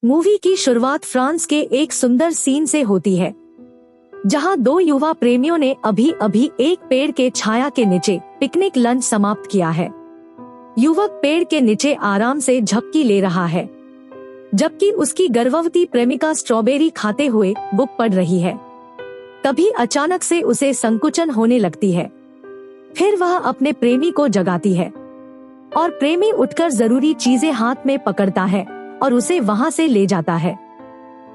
Movie की शुरुआत France के एक सुंदर सीन से होती है, जहां दो युवा प्रेमियों ने अभी अभी एक पेड़ के छाया के नीचे पिकनिक लंच समाप्त किया है। युवक पेड़ के नीचे आराम से झपकी ले रहा है, जबकि उसकी गर्भवती प्रेमिका स्ट्रॉबेरी खाते हुए बुक पढ़ रही है। तभी अचानक से उसे संकुचन होने लगती है। फिर वह अपने प्रेमी को जगाती है और प्रेमी उठकर जरूरी चीजें हाथ में पकड़ता है और उसे वहां से ले जाता है।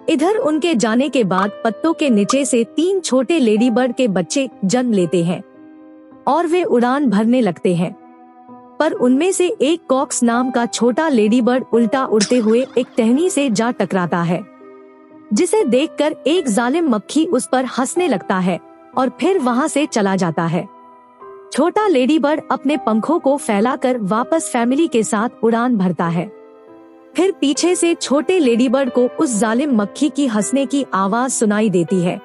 इधर उनके जाने के बाद पत्तों के नीचे से 3 छोटे लेडी बर्ड के बच्चे जन्म लेते हैं और वे उड़ान भरने लगते हैं। पर उनमें से एक कॉक्स नाम का छोटा लेडी बर्ड उल्टा उड़ते हुए एक टहनी से जा टकराता है, जिसे देखकर एक जालिम मक्खी उस पर हंसने लगता है और फिर वहां से चला जाता है। छोटा लेडी बर्ड अपने पंखों को फैलाकर वापस फैमिली के साथ उड़ान भरता है। फिर पीछे से छोटे लेडी बर्ड को उस जालिम मक्खी की हंसने की आवाज सुनाई देती है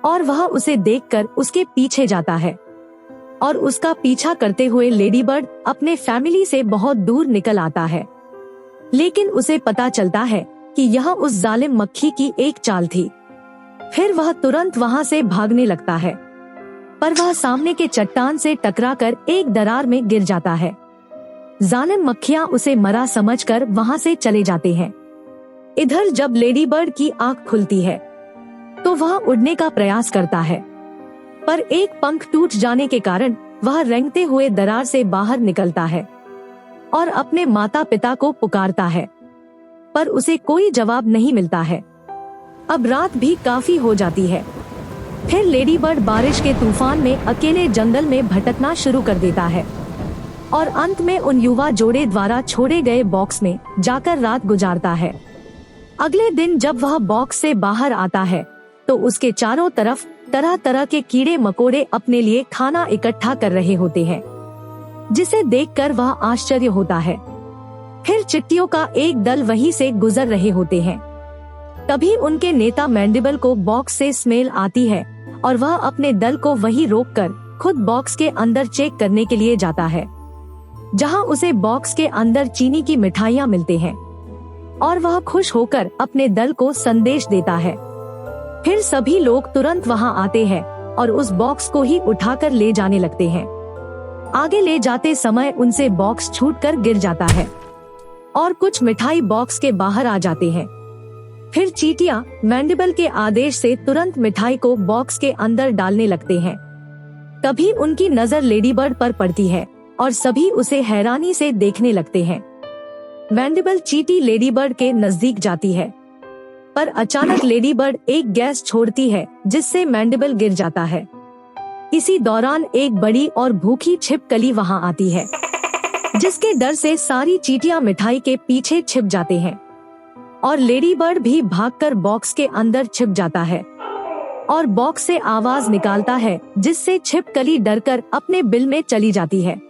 और वह उसे देखकर उसके पीछे जाता है और उसका पीछा करते हुए लेडी बर्ड अपने फैमिली से बहुत दूर निकल आता है। लेकिन उसे पता चलता है कि यह उस जालिम मक्खी की एक चाल थी। फिर वह तुरंत वहां से भागने लगता है, पर वह सामने के चट्टान से टकराकर एक दरार में गिर जाता है। जालिम मक्खियां उसे मरा समझकर वहां से चले जाते हैं। इधर जब लेडी बर्ड की आंख खुलती है तो वह उड़ने का प्रयास करता है, पर एक पंख टूट जाने के कारण वह रेंगते हुए दरार से बाहर निकलता है और अपने माता पिता को पुकारता है, पर उसे कोई जवाब नहीं मिलता है। अब रात भी काफी हो जाती है। फिर लेडी बर्ड बारिश के तूफान में अकेले जंगल में भटकना शुरू कर देता है और अंत में उन युवा जोड़े द्वारा छोड़े गए बॉक्स में जाकर रात गुजारता है। अगले दिन जब वह बॉक्स से बाहर आता है तो उसके चारों तरफ तरह तरह के कीड़े मकोड़े अपने लिए खाना इकट्ठा कर रहे होते हैं, जिसे देखकर वह आश्चर्य होता है। फिर चिट्टियों का एक दल वहीं से गुजर रहे होते हैं। तभी उनके नेता मैंडिबल को बॉक्स से स्मेल आती है और वह अपने दल को वहीं रोककर खुद बॉक्स के अंदर चेक करने के लिए जाता है, जहां उसे बॉक्स के अंदर चीनी की मिठाइयां मिलते हैं और वह खुश होकर अपने दल को संदेश देता है। फिर सभी लोग तुरंत वहां आते हैं और उस बॉक्स को ही उठाकर ले जाने लगते हैं। आगे ले जाते समय उनसे बॉक्स छूटकर गिर जाता है और कुछ मिठाई बॉक्स के बाहर आ जाते हैं। फिर चींटियां मैंडिबल के आदेश से तुरंत मिठाई को बॉक्स के अंदर डालने लगते हैं। तभी उनकी नजर लेडी बर्ड पर पड़ती है और सभी उसे हैरानी से देखने लगते हैं। मैंडिबल चींटी लेडी बर्ड के नजदीक जाती है, पर अचानक लेडी बर्ड एक गैस छोड़ती है जिससे मैंडिबल गिर जाता है। इसी दौरान एक बड़ी और भूखी छिपकली वहां आती है, जिसके डर से सारी चींटियां मिठाई के पीछे छिप जाते हैं और लेडी बर्ड भी भागकर बॉक्स के अंदर छिप जाता है और बॉक्स से आवाज निकालता है, जिससे छिपकली डरकर अपने बिल में चली जाती है।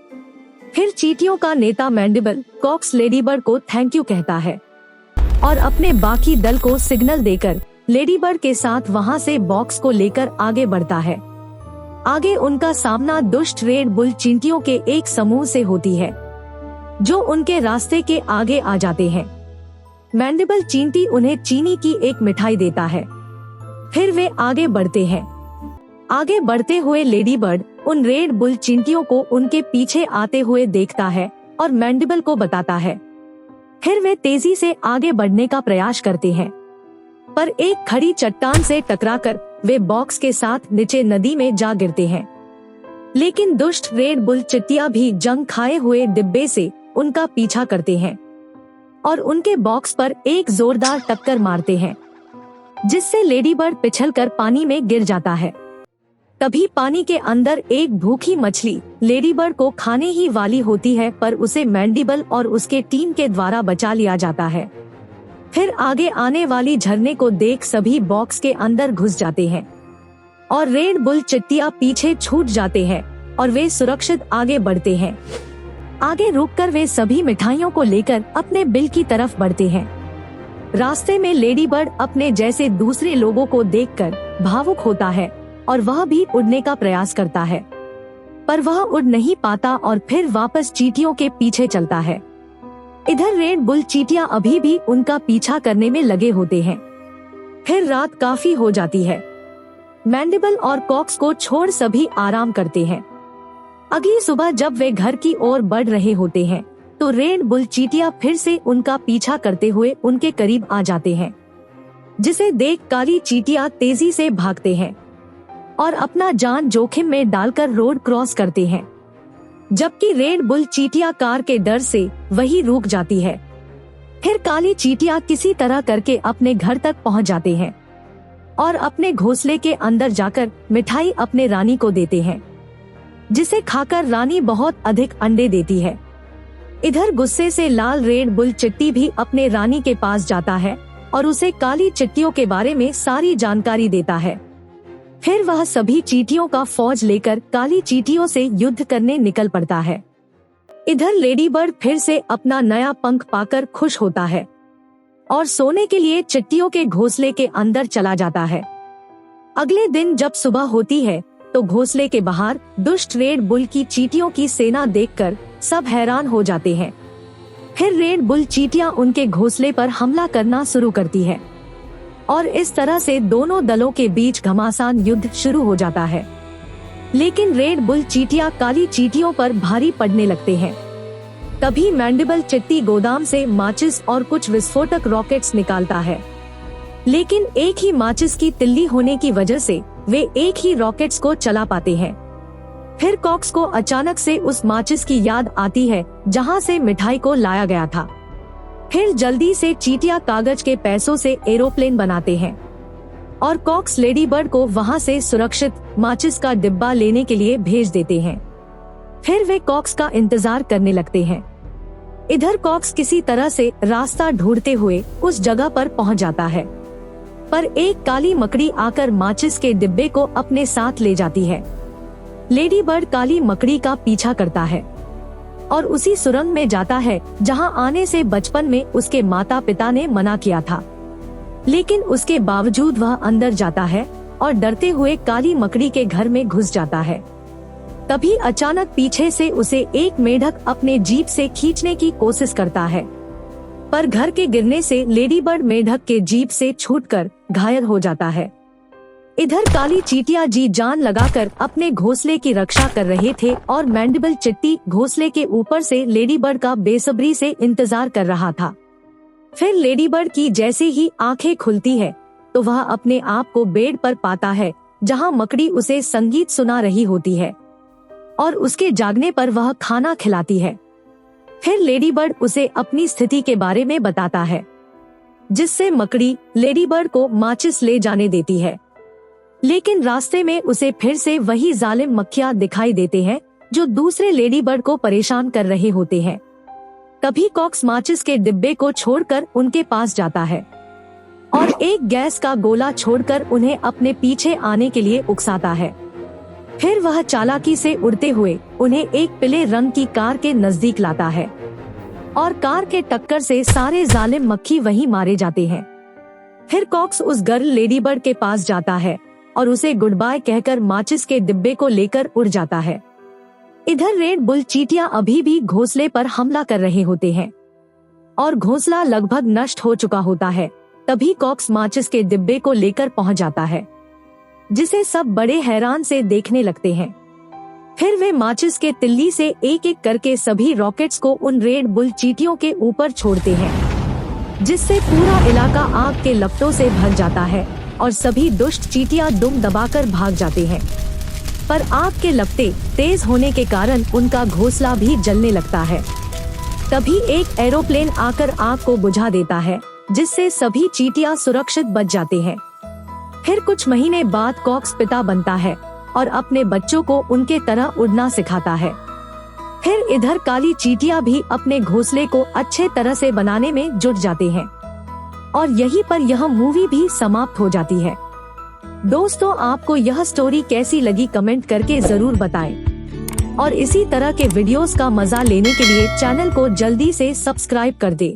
फिर चींटियों का नेता मैंडिबल कॉक्स लेडी बर्ड को थैंक यू कहता है और अपने बाकी दल को सिग्नल देकर लेडी बर्ड के साथ वहां से बॉक्स को लेकर आगे बढ़ता है। आगे उनका सामना दुष्ट रेड बुल चींटियों के एक समूह से होती है, जो उनके रास्ते के आगे आ जाते हैं। मैंडिबल चींटी उन्हें चीनी की एक मिठाई देता है। फिर वे आगे बढ़ते हैं। आगे बढ़ते हुए लेडी बर्ड उन रेड बुल चींटियों को उनके पीछे आते हुए देखता है और मैंडिबल को बताता है। फिर वे तेजी से आगे बढ़ने का प्रयास करते हैं, पर एक खड़ी चट्टान से टकराकर वे बॉक्स के साथ नीचे नदी में जा गिरते हैं। लेकिन दुष्ट रेड बुल चिट्टियां भी जंग खाए हुए डिब्बे से उनका पीछा करते हैं और उनके बॉक्स पर एक जोरदार टक्कर मारते हैं, जिससे लेडी बर्ड पिछलकर पानी में गिर जाता है। तभी पानी के अंदर एक भूखी मछली लेडी बर्ड को खाने ही वाली होती है, पर उसे मैंडिबल और उसके टीम के द्वारा बचा लिया जाता है। फिर आगे आने वाली झरने को देख सभी बॉक्स के अंदर घुस जाते हैं और रेड बुल चिट्टियां पीछे छूट जाते हैं और वे सुरक्षित आगे बढ़ते हैं। आगे रुककर वे सभी मिठाइयों को लेकर अपने बिल की तरफ बढ़ते हैं। रास्ते में लेडी बर्ड अपने जैसे दूसरे लोगों को देखकर भावुक होता है और वह भी उड़ने का प्रयास करता है, पर वह उड़ नहीं पाता और फिर वापस चींटियों के पीछे चलता है। इधर रेड बुल चींटियां अभी भी उनका पीछा करने में लगे होते हैं। फिर रात काफी हो जाती है। मैंडिबल और कॉक्स को छोड़ सभी आराम करते हैं। अगली सुबह जब वे घर की ओर बढ़ रहे होते हैं तो रेड बुल चींटियां फिर से उनका पीछा करते हुए उनके करीब आ जाते हैं, जिसे देख काली चींटियां तेजी से भागते हैं और अपना जान जोखिम में डालकर रोड क्रॉस करते हैं, जबकि रेड बुल चींटियां कार के डर से वही रुक जाती है। फिर काली चींटियां किसी तरह करके अपने घर तक पहुंच जाते हैं और अपने घोंसले के अंदर जाकर मिठाई अपने रानी को देते हैं, जिसे खाकर रानी बहुत अधिक अंडे देती है। इधर गुस्से से लाल रेड बुल चिट्टी भी अपने रानी के पास जाता है और उसे काली चिट्टियों के बारे में सारी जानकारी देता है। फिर वह सभी चींटियों का फौज लेकर काली चींटियों से युद्ध करने निकल पड़ता है। इधर लेडी बर्ड फिर से अपना नया पंख पाकर खुश होता है और सोने के लिए चिट्टियों के घोंसले के अंदर चला जाता है। अगले दिन जब सुबह होती है तो घोंसले के बाहर दुष्ट रेड बुल की चींटियों की सेना देखकर सब हैरान हो जाते हैं। फिर रेड बुल चींटियां उनके घोंसले पर हमला करना शुरू करती है और इस तरह से दोनों दलों के बीच घमासान युद्ध शुरू हो जाता है। लेकिन रेड बुल चींटियां काली चींटियों पर भारी पड़ने लगते हैं। तभी मैंडिबल चिट्टी गोदाम से माचिस और कुछ विस्फोटक रॉकेट्स निकालता है, लेकिन एक ही माचिस की तिल्ली होने की वजह से वे एक ही रॉकेट्स को चला पाते हैं। फिर कॉक्स को अचानक से उस माचिस की याद आती है जहां से मिठाई को लाया गया था। फिर जल्दी से चींटियां कागज के पैसों से एरोप्लेन बनाते हैं और कॉक्स लेडी बर्ड को वहां से सुरक्षित माचिस का डिब्बा लेने के लिए भेज देते हैं। फिर वे कॉक्स का इंतजार करने लगते हैं। इधर कॉक्स किसी तरह से रास्ता ढूंढते हुए उस जगह पर पहुंच जाता है, पर एक काली मकड़ी आकर माचिस के डिब्बे को अपने साथ ले जाती है। लेडी बर्ड काली मकड़ी का पीछा करता है और उसी सुरंग में जाता है जहां आने से बचपन में उसके माता पिता ने मना किया था, लेकिन उसके बावजूद वह अंदर जाता है और डरते हुए काली मकड़ी के घर में घुस जाता है। तभी अचानक पीछे से उसे एक मेढक अपने जीभ से खींचने की कोशिश करता है, पर घर के गिरने से लेडी बर्ड मेढक के जीभ से छूटकर घायल हो जाता है। इधर काली चींटियां जी जान लगाकर अपने घोंसले की रक्षा कर रहे थे और मैंडिबल चिट्टी घोंसले के ऊपर से लेडी बर्ड का बेसब्री से इंतजार कर रहा था। फिर लेडी बर्ड की जैसे ही आंखें खुलती है तो वह अपने आप को बेड पर पाता है जहां मकड़ी उसे संगीत सुना रही होती है और उसके जागने पर वह खाना खिलाती है। फिर लेडी बर्ड उसे अपनी स्थिति के बारे में बताता है, जिससे मकड़ी लेडी बर्ड को माचिस ले जाने देती है। लेकिन रास्ते में उसे फिर से वही जालिम मक्खियां दिखाई देते हैं जो दूसरे लेडी बर्ड को परेशान कर रहे होते हैं। तभी कॉक्स माचिस के डिब्बे को छोड़कर उनके पास जाता है और एक गैस का गोला छोड़कर उन्हें अपने पीछे आने के लिए उकसाता है। फिर वह चालाकी से उड़ते हुए उन्हें एक पीले रंग की कार के नजदीक लाता है और कार के टक्कर से सारे जालिम मक्खी वहीं मारे जाते हैं। फिर कॉक्स उस गर्ल लेडी बर्ड के पास जाता है और उसे गुड बाय कहकर माचिस के डिब्बे को लेकर उड़ जाता है। इधर रेड बुल चींटियां अभी भी घोंसले पर हमला कर रहे होते हैं और घोंसला लगभग नष्ट हो चुका होता है। तभी कॉक्स माचिस के डिब्बे को लेकर पहुंच जाता है, जिसे सब बड़े हैरान से देखने लगते हैं। फिर वे माचिस के तिल्ली से एक एक करके सभी रॉकेट्स को उन रेड बुल चींटियों के ऊपर छोड़ते हैं, जिससे पूरा इलाका आग के लपटों से भर जाता है और सभी दुष्ट चींटियां दुम दबाकर भाग जाते हैं। पर आग के लपटे तेज होने के कारण उनका घोंसला भी जलने लगता है। तभी एक एरोप्लेन आकर आग को बुझा देता है, जिससे सभी चींटियां सुरक्षित बच जाते हैं। फिर कुछ महीने बाद कॉक्स पिता बनता है और अपने बच्चों को उनके तरह उड़ना सिखाता है। फिर इधर काली चींटियां भी अपने घोंसले को अच्छे तरह से बनाने में जुट जाते हैं और यहीं पर यह मूवी भी समाप्त हो जाती है। दोस्तों, आपको यह स्टोरी कैसी लगी कमेंट करके जरूर बताएं और इसी तरह के वीडियोस का मजा लेने के लिए चैनल को जल्दी से सब्सक्राइब कर दें।